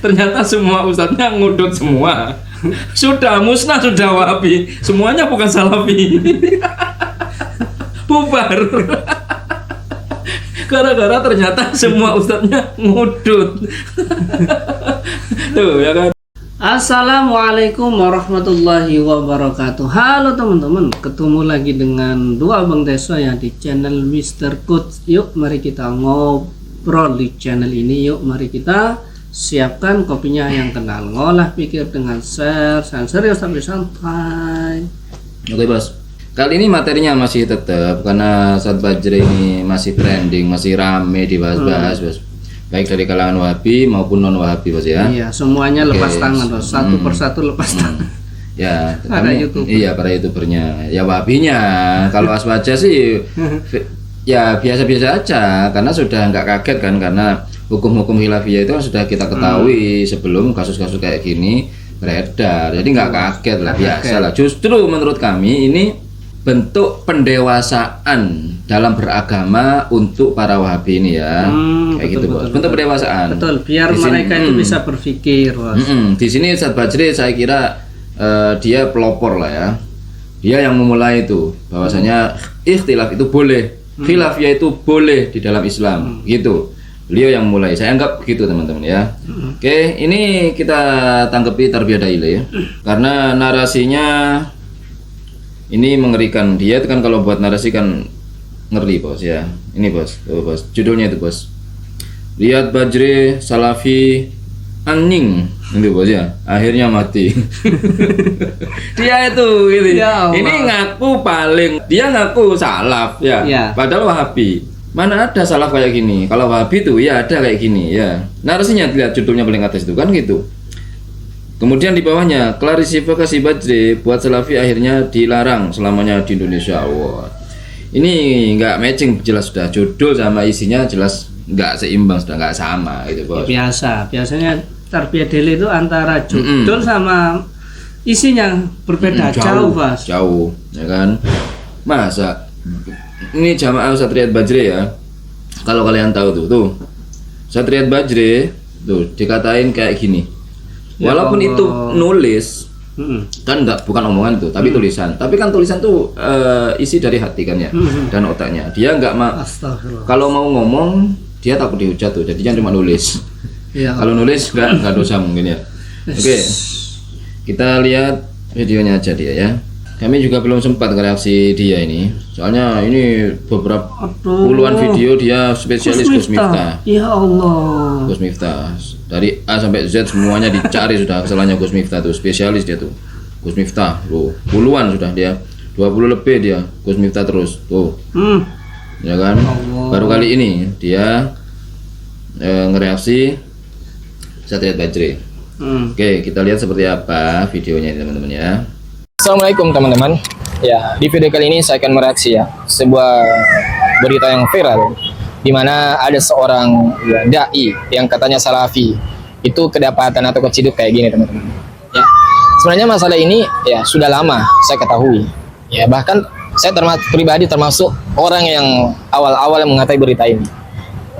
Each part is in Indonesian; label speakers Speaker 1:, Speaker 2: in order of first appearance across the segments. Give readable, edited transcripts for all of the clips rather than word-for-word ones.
Speaker 1: Ternyata semua ustadznya ngudut semua. Sudah musnah, sudah Wahabi. Semuanya bukan Salafi. Bubar. Gara-gara ternyata semua ustadznya ngudut. Tuh ya kan.
Speaker 2: Assalamualaikum warahmatullahi wabarakatuh. Halo teman-teman, ketemu lagi dengan dua abang desa ya di channel Mr. Coach. Yuk mari kita ngobrol di channel ini. Yuk mari kita siapkan kopinya yang kenal, ngolah pikir dengan share serius tapi santai.
Speaker 1: Oke bos, kali ini materinya masih tetap karena Ustadz Bajri ini masih trending, masih rame dibahas-bahas bos. Baik dari kalangan Wahabi maupun non Wahabi bos ya.
Speaker 2: Iya, semuanya lepas tangan bos, satu persatu lepas tangan.
Speaker 1: Ya,
Speaker 2: para YouTuber.
Speaker 1: Iya, para YouTubernya. Ya Wahabinya, kalau Asbaja sih ya biasa-biasa aja karena sudah nggak kaget kan, karena hukum-hukum khilafiyah itu kan sudah kita ketahui sebelum kasus-kasus kayak gini beredar. Jadi nggak kaget lah, biasa lah. Justru menurut kami ini bentuk pendewasaan dalam beragama untuk para Wahabi ini ya. Kayak gitu bos. Bentuk pendewasaan.
Speaker 2: Betul, biar mereka itu bisa berpikir bos.
Speaker 1: Di sini Ustadz Bajri saya kira dia pelopor lah ya. Dia yang memulai itu bahwasanya ikhtilaf itu boleh, khilafiyah itu boleh di dalam Islam gitu. Beliau yang mulai, saya anggap begitu teman-teman ya. Oke, ini kita tanggapi tarbiyah da'ilah ya. Karena narasinya ini mengerikan. Dia itu kan kalau buat narasi kan ngeri bos ya. Ini bos, tuh bos, judulnya itu bos. Lihat Bajri Salafi anjing, itu bos ya. Akhirnya mati. Dia itu gitu.
Speaker 2: Ya Allah.
Speaker 1: Ini ngaku dia ngaku salaf ya. Padahal Wahabi. Mana ada salaf kayak gini? Kalau Wahabi tuh ya ada kayak gini ya. Narasinya lihat judulnya paling atas itu kan gitu. Kemudian di bawahnya klarifikasi Bajri buat Salafi akhirnya dilarang selamanya di Indonesia. Wow. Ini nggak matching, jelas sudah judul sama isinya jelas nggak seimbang, sudah nggak sama gitu bos.
Speaker 2: Ya, biasanya tarbiyah da'ilah itu antara judul sama isinya berbeda jauh bos.
Speaker 1: Jauh ya kan. Masa ini jamaah Ustadz Riyad Bajri ya. Kalau kalian tahu tuh Ustadz Riyad Bajri tuh dikatain kayak gini. Walaupun ya, itu nulis kan bukan omongan tuh, tapi tulisan. Tapi kan tulisan tuh isi dari hati kan ya, dan otaknya. Dia nggak kalau mau ngomong dia takut dihujat tuh, jadinya cuma nulis. Ya. Kalau nulis nggak dosa mungkin ya. Oke, kita lihat videonya aja dia ya. Kami juga belum sempat reaksi dia ini, soalnya ini beberapa puluhan video dia spesialis Gus Miftah.
Speaker 2: Ya Allah.
Speaker 1: Gus Miftah dari A sampai Z semuanya dicari sudah kesalahannya Gus Miftah tuh, spesialis dia tuh. Gus Miftah tuh puluhan sudah dia, 20 lebih dia Gus Miftah terus tuh. Ya kan? Allah. Baru kali ini dia ngereaksi Ustadz Riyad Bajri. Oke, kita lihat seperti apa videonya teman-teman ya.
Speaker 3: Assalamualaikum teman-teman. Ya, di video kali ini saya akan mereaksi ya sebuah berita yang viral di mana ada seorang dai yang katanya Salafi itu kedapatan atau keciduk kayak gini teman-teman. Ya, sebenarnya masalah ini ya sudah lama saya ketahui. Ya, bahkan saya pribadi termasuk orang yang awal-awal mengatai berita ini.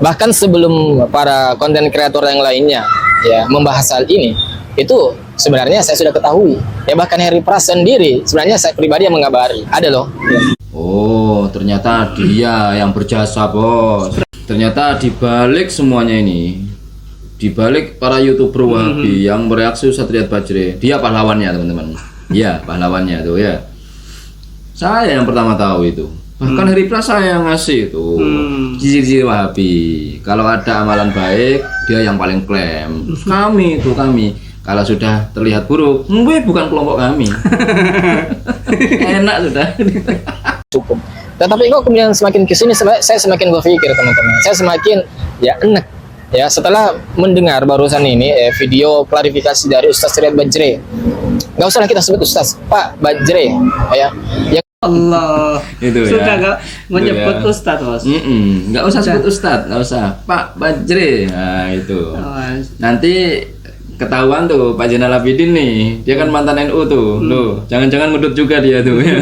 Speaker 3: Bahkan sebelum para konten kreator yang lainnya ya membahas hal ini, itu sebenarnya saya sudah ketahui. Ya bahkan Harry Pras sendiri sebenarnya saya pribadi yang mengabari. Ada loh. Ya.
Speaker 1: Oh, ternyata dia yang berjasa, bos. Ternyata dibalik semuanya ini, dibalik para YouTuber Wahabi yang bereaksi Ustadz Riyad Bajri, dia pahlawannya teman-teman. Iya, pahlawannya tuh ya. Saya yang pertama tahu itu. Bahkan Harry Pras saya yang ngasih itu. Ciri-ciri Wahabi. Kalau ada amalan baik, dia yang paling klaim. Kami. Kalau sudah terlihat buruk, bukan kelompok kami. Enak sudah.
Speaker 3: Cukup. Tetapi kok kemudian semakin kesini saya semakin berpikir teman-teman. Saya semakin ya enak. Ya setelah mendengar barusan ini video klarifikasi dari Ustadz Riyad Bajri. Nggak usah kita sebut Ustadz, Pak Bajri. Ya.
Speaker 2: Allah.
Speaker 1: Itu
Speaker 2: sudah
Speaker 1: ya.
Speaker 2: Gak menyebut ya. Ustadz bos.
Speaker 1: Nggak usah sebut Ustadz, nggak usah. Pak Bajri. Nah itu. Nanti ketahuan tuh Pak Zainal Abidin nih, dia kan mantan NU tuh, loh, jangan-jangan ngedut juga dia tuh ya.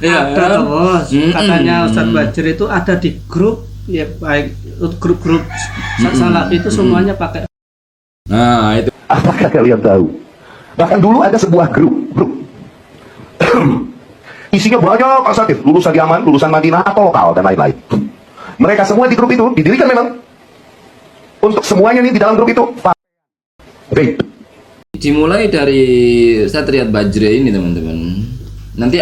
Speaker 2: Ada tuh bos, katanya Ustadz Bajri itu ada di grup ya baik grup-grup Salafi itu semuanya pakai.
Speaker 1: Nah, itu.
Speaker 4: Apakah kalian tahu? Bahkan dulu ada sebuah grup. Isinya banyak asatidz, lulusan Yaman, lulusan Madinah, atau lokal, dan lain-lain. Mereka semua di grup itu didirikan memang untuk semuanya nih di dalam grup itu. Baik.
Speaker 1: Dimulai dari Ustadz Riyad Bajri ini teman-teman. Nanti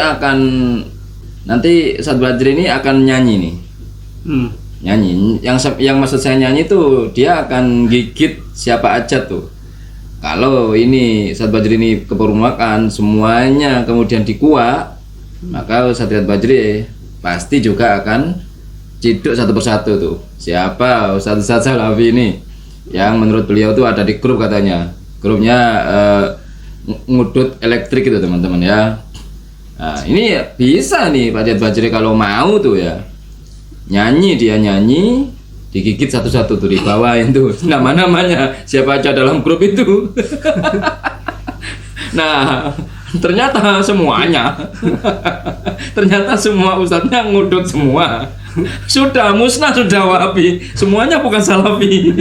Speaker 1: Ustadz Bajri ini akan nyanyi nih. Nyanyi. Yang maksud saya nyanyi tuh dia akan gigit siapa aja tuh. Kalau ini Ustadz Bajri ini keperumakan semuanya kemudian dikuak, maka Ustadz Riyad Bajri pasti juga akan ciduk satu persatu tuh. Siapa Ustadz Salafi ini yang menurut beliau tuh ada di grup katanya. Grupnya ngudut elektrik itu teman-teman ya. Nah, ini bisa nih Pak Riyad Bajri kalau mau tuh ya. Dia nyanyi, digigit satu-satu tuh, dibawain tuh nama-namanya siapa aja dalam grup itu. Nah, ternyata semuanya ternyata semua ustadznya ngudut semua. Sudah musnah, sudah Wahabi, semuanya bukan Salafi.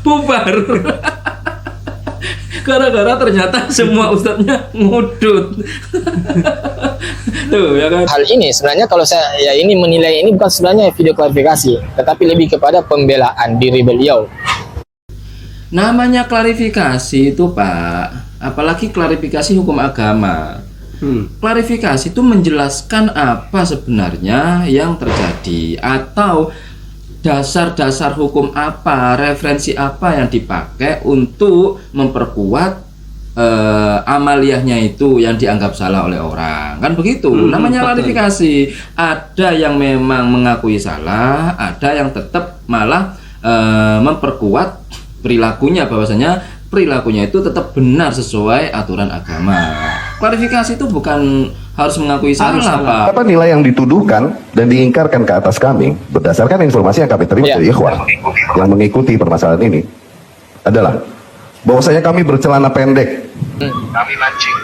Speaker 1: Bubar. Gara-gara ternyata semua ustadznya ngudut. Tuh ya kan.
Speaker 3: Hal ini sebenarnya kalau saya ya ini menilai ini bukan sebenarnya video klarifikasi, tetapi lebih kepada pembelaan diri beliau.
Speaker 1: Namanya klarifikasi itu Pak, apalagi klarifikasi hukum agama. Klarifikasi itu menjelaskan apa sebenarnya yang terjadi, atau dasar-dasar hukum apa, referensi apa yang dipakai untuk memperkuat amaliyahnya itu yang dianggap salah oleh orang, kan begitu. Namanya klarifikasi. Ada yang memang mengakui salah, ada yang tetap malah memperkuat perilakunya, bahwasanya perilakunya itu tetap benar sesuai aturan agama. Klarifikasi itu bukan harus mengakui salah, Pak.
Speaker 4: Apa nilai yang dituduhkan dan diingkarkan ke atas kami berdasarkan informasi yang kami terima dari ikhwan yang mengikuti permasalahan ini adalah bahwasanya kami bercelana pendek.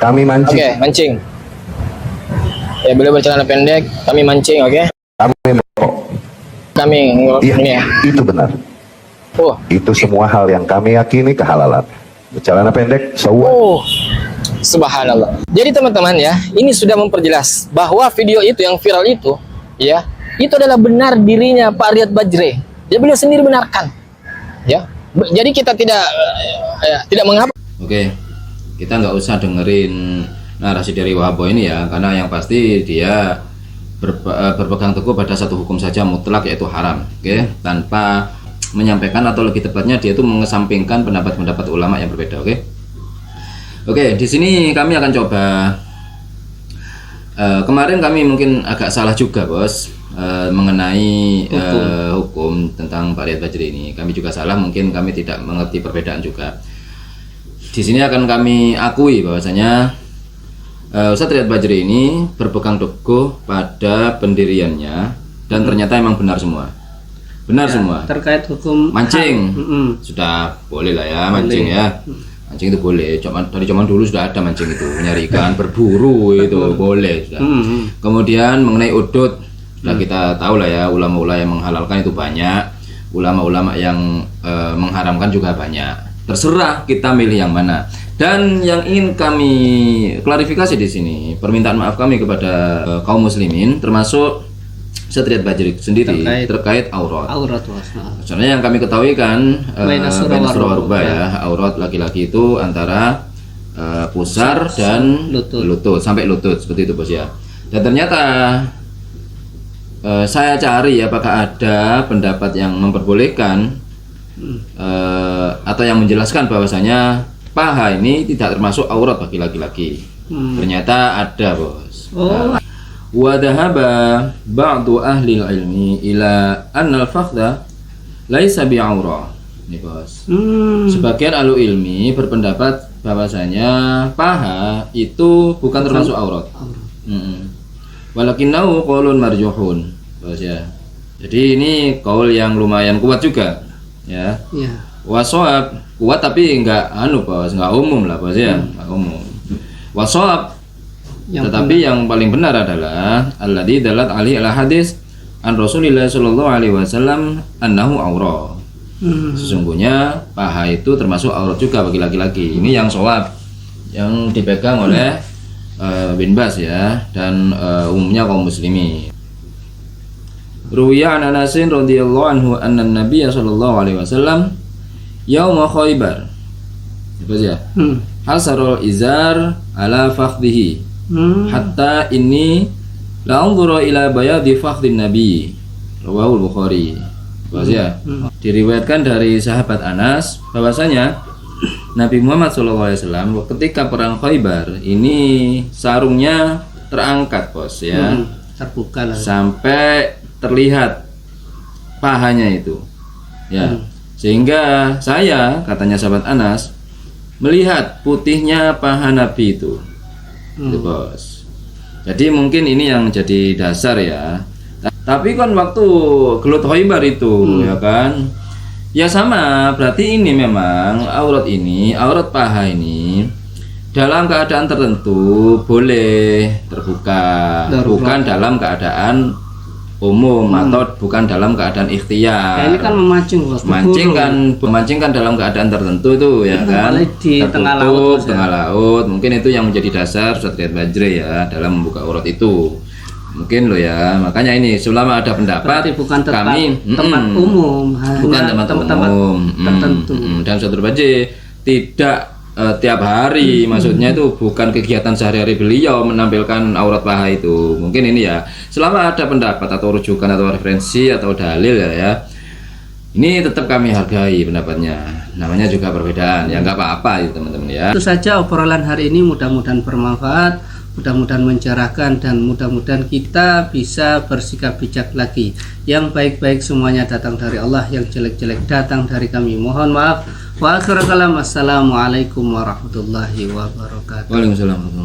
Speaker 4: Kami mancing.
Speaker 3: Oke, mancing. Ya, beliau bercelana pendek, kami mancing, oke.
Speaker 4: Kami merokok. Iya,
Speaker 3: ini ya.
Speaker 4: itu benar.
Speaker 3: Oh.
Speaker 4: Itu semua hal yang kami yakini kehalalan. Bercelana pendek,
Speaker 3: Oh, subhanallah. Jadi teman-teman ya, ini sudah memperjelas bahwa video itu yang viral itu, ya, itu adalah benar dirinya Pak Riyad Bajri. Ya, beliau sendiri benarkan. Ya, jadi kita tidak mengapa.
Speaker 1: Oke, kita nggak usah dengerin narasi dari Wahaboy ini ya, karena yang pasti dia berpegang teguh pada satu hukum saja mutlak, yaitu haram. Oke, tanpa menyampaikan atau lebih tepatnya dia itu mengesampingkan pendapat-pendapat ulama yang berbeda. Oke, di sini kami akan coba. Kemarin kami mungkin agak salah juga, Bos, mengenai hukum tentang Pak Riyad Bajri ini. Kami juga salah, mungkin kami tidak mengerti perbedaan juga. Di sini akan kami akui bahwasanya Ustadz Riyad Bajri ini berpegang teguh pada pendiriannya dan ternyata emang benar semua. Benar ya, semua.
Speaker 2: Terkait hukum
Speaker 1: mancing sudah boleh lah ya, mancing ya. Mancing itu boleh. Dari zaman dulu sudah ada mancing itu, mencari ikan, berburu itu boleh sudah. Kemudian mengenai udut, sudah kita tahu lah ya, ulama-ulama yang menghalalkan itu banyak, ulama-ulama yang mengharamkan juga banyak. Terserah kita milih yang mana. Dan yang ingin kami klarifikasi di sini, permintaan maaf kami kepada kaum muslimin, termasuk Ustadz Riyad Bajri sendiri terkait aurat. Soalnya yang kami ketahui kan surah rubah ya, aurat laki-laki itu antara pusar dan lutut sampai lutut seperti itu, Bos ya. Dan ternyata saya cari apakah ada pendapat yang memperbolehkan atau yang menjelaskan bahwasanya paha ini tidak termasuk aurat bagi laki-laki. Ternyata ada, Bos. Wa dhahaba ba'du ahli ilmi ila anna al-fakhdha laisa bi'aurah. Ini, Bos. Sebagian ahli ilmi berpendapat bahwasanya paha itu bukan termasuk aurat. Walakinnahu qaulun marjuhun, Bos ya. Jadi ini qaul yang lumayan kuat juga, ya. Iya. Wasawab kuat tapi enggak Bos, enggak umum lah, Bos ya, enggak umum. Wasawab tetapi yang paling benar adalah alladzi dalat ali ala hadis an Rasulillah sallallahu alaihi wasallam annahu aura. Sesungguhnya paha itu termasuk aurat juga bagi laki-laki. Ini yang shawab, yang dipegang oleh bin Bas ya, dan umumnya kaum muslimin. Ruwiya an Anasin radhiyallahu anhu anna Nabiy sallallahu alaihi wasallam yauma Khaibar. Apa ya? Hasarul izar ala fakhdihi hatta inni la anzuru ila bayadi fakhdin Nabi. Rawahul Bukhari. Ya, diriwayatkan dari sahabat Anas bahwasanya Nabi Muhammad SAW ketika perang Khaibar ini sarungnya terangkat bos ya,
Speaker 2: terbuka lah.
Speaker 1: Sampai terlihat pahanya itu ya, sehingga saya, katanya sahabat Anas, melihat putihnya paha Nabi itu, itu bos. Jadi mungkin ini yang jadi dasar ya. Tapi kan waktu gelut Khaibar itu ya kan, ya sama, berarti ini memang aurat paha ini dalam keadaan tertentu boleh terbuka, bukan dalam keadaan umum atau bukan dalam keadaan ikhtiar.
Speaker 2: Ya, ini kan memancing bos.
Speaker 1: Memancing kan dalam keadaan tertentu tuh ya kan.
Speaker 2: Di tengah laut,
Speaker 1: mungkin itu yang menjadi dasar Ustaz Riyad Bajri ya dalam membuka aurat itu. Mungkin lo ya, makanya ini selama ada pendapat
Speaker 2: bukan
Speaker 1: kami
Speaker 2: tempat umum,
Speaker 1: bukan tempat umum
Speaker 2: tertentu.
Speaker 1: Dan Ustaz Bajri tidak tiap hari, maksudnya itu bukan kegiatan sehari-hari beliau menampilkan aurat paha itu. Mungkin ini ya, selama ada pendapat atau rujukan atau referensi atau dalil ya, ini tetap kami hargai pendapatnya. Namanya juga perbedaan, ya nggak apa-apa itu teman-teman ya.
Speaker 2: Itu saja obrolan hari ini, mudah-mudahan bermanfaat, mudah-mudahan mencerahkan, dan mudah-mudahan kita bisa bersikap bijak lagi. Yang baik-baik semuanya datang dari Allah, yang jelek-jelek datang dari kami. Mohon maaf. Wa akhiru kalam, assalamualaikum warahmatullahi wabarakatuh.
Speaker 1: Waalaikumsalam.